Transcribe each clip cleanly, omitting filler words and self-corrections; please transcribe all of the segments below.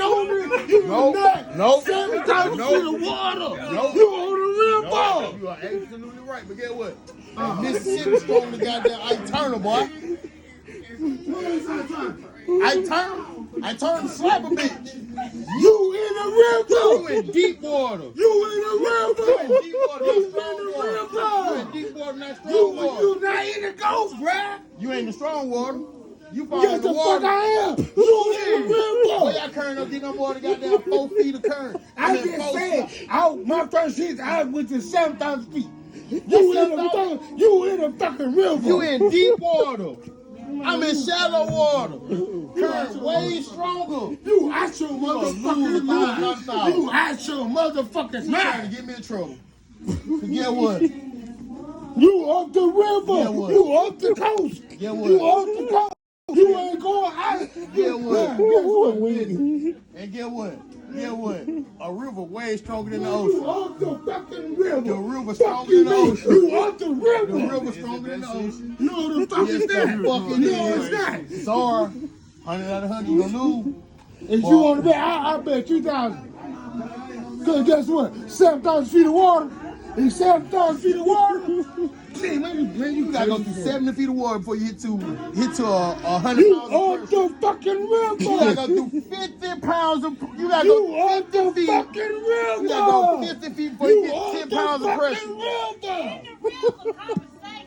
told me you was not 7,000 feet of water. You on the river. You are absolutely right, but guess what? Mississippi strong the goddamn I-turner, boy. I-turn slap a bitch. You in the river. You in deep water. You in the river. You in deep water, not You in strong the water. river. You in deep water, not strong water. You not in the Gulf, bruh. You ain't in the strong water. You fall Yes, in the the water. fuck I am. You in the river. Boy, y'all current up, get no more than goddamn 4 feet of current. I just said, my first season, I went to 7,000 feet. You in the fucking river. You in deep water. I'm in shallow water. Current way stronger. You out your motherfucking mind. You out your motherfucking You trying mind. to get me in trouble. Get what? You up the river. Yeah, what? You up the coast. Yeah, what? You up the coast. You ain't going out. Yeah, what? Guess what, nigga? And get what? Get what? A river way stronger than the You ocean. up the fucking river. The river Fuck stronger you than the mean? ocean. You up the river. The river stronger than the ocean. No, the fuck Yes, is the that? fuck it No, is. it's not. Sorry. 100 out of 100, you gonna lose. If you want to bet, I bet 2,000. Because guess what? 7,000 feet of water. And 7,000 feet of water. See, man, you gotta go through 70 feet of water before you hit to 100 You pounds up of the fucking river. You gotta go through 50 pounds of You gotta You go up the 50 feet. fucking river. You gotta go 50 feet before you get 10 pounds of pressure.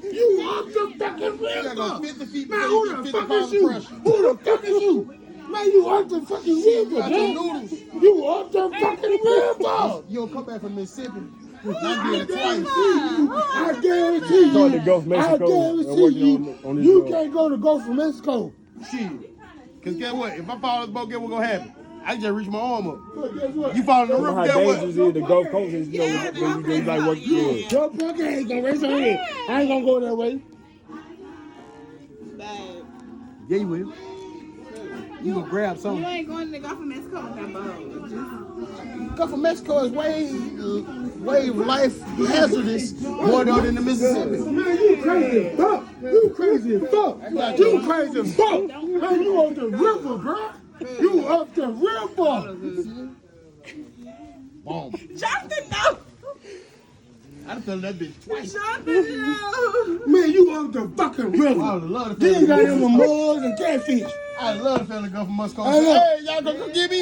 You up the fucking You river. gotta go 50 feet Man, before who you the get 50 fuck pounds is of you? pressure. Who the fuck is you? Man, you up the fucking river, got your man. noodles. You up the fucking river. You don't come back from Mississippi. Not doing it twice. I guarantee you. Started to go from Mexico I and guarantee working you. on this You road. can't go to Gulf of Mexico. Shit. Cause guess what? If I fall in this boat, guess what's gonna happen? I just reach my arm up. But guess what? You fall in the You know river, how guess what? dangerous it is to Gulf Coast is, you know, when you like what you do. Your punk ain't gonna raise your head. I ain't gonna go that way. Yeah, you will. You gonna grab You something. ain't going to Gulf of Mexico with that boat. Gulf of Mexico is way life hazardous more than the Mississippi. Man, you crazy as fuck. You crazy as fuck. You crazy as fuck. Man, you on the river, bro. You up the river. Boom. Jonathan, no! I done fell in that bitch twice. Jonathan, no! Man, you up the fucking I river. would love to Then fell you got in them mugs and catfish. I love to fell in the Gulf of Mexico. Hey, look. Hey, y'all gonna come get me?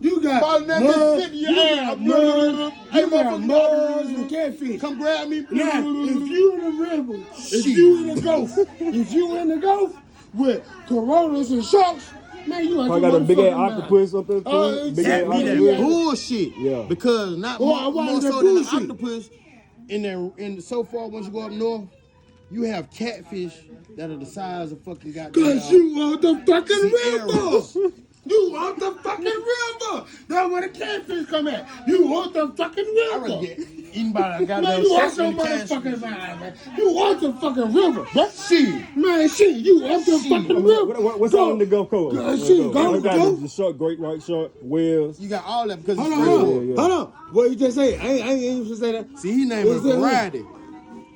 You got Fall in that mugs, Mississippi, you yeah. got mugs, Hey, you got motherfucker, mugs and catfish. come grab me. Now, if you in the river, if you in the Gulf, if you in the Gulf with coronas and sharks, man, you like I got a big ass octopus up there Oh, too. Big ass exactly. That octopus. bullshit. Yeah. Because not Why more is that so than the bullshit? octopus. In so far once you go up north, you have catfish that are the size of fucking goddamn. Cause you on the fucking Sierras. river. You on the fucking river. That's where the catfish come at. You on the fucking I river. already get eaten by a Man, goddamn you shark out your in the cash. motherfucking mind, man. You on the fucking river, bro. Shit. Man, shit, you on the fucking river. What's all in the Gulf Coast? Shit, go. I got the shark, great white shark, whales. You got all that because it's Hold on, freshwater. hold on, hold on. What you just say? I ain't even to say that. See, he named it What's that? variety.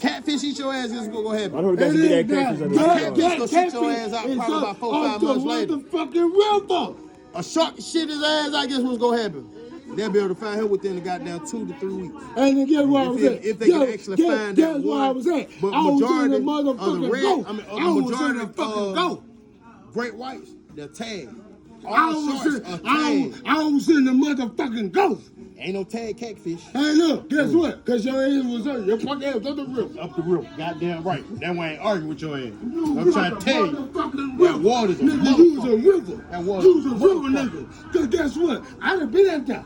Catfish eat your ass, this is what gonna I happen. know got some big ass catfish in there. Catfish gonna shit your ass out probably about 4-5 months later. The fucking river. A shark shit his ass, I guess what's gonna happen. They'll be able to find him within the goddamn 2 to 3 weeks. And then guess where I was at? If they can actually find that guess where I one. was at? But I was in the majority of the motherfucking red, Gulf. I mean, I was in majority the of fucking Gulf. great whites, they're tagged. I All was sharks in, are I tagged. was in the motherfucking Gulf. Ain't no tag catfish. Hey, look, guess what? Because your ass was up. Your fucking ass was up the river. Up the river, goddamn right. That way I ain't arguing with your ass. I'm trying to tell you. Motherfucking That river. water's a Nigga, you was a river. That water- You was a river, nigga. Because guess what? I done been at that.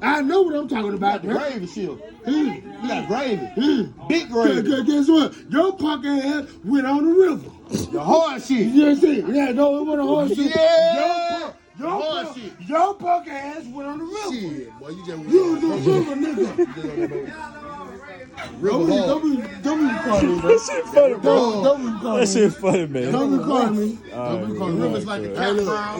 I know what I'm talking about. You got the gravy shield. Mm. You got gravy. Mm. Big gravy. Guess what? Your punk ass went on the river. The hard shit. You see? Yeah, no, it wasn't hard shit. Yeah. Your Hard shit. Your punk ass went on the river. Shit, boy, you just You was a river, nigga. Don't be calling me, bro. That shit funny, bro. Don't be calling me. That shit funny, man. Don't be calling me. Rivers like the cat brown.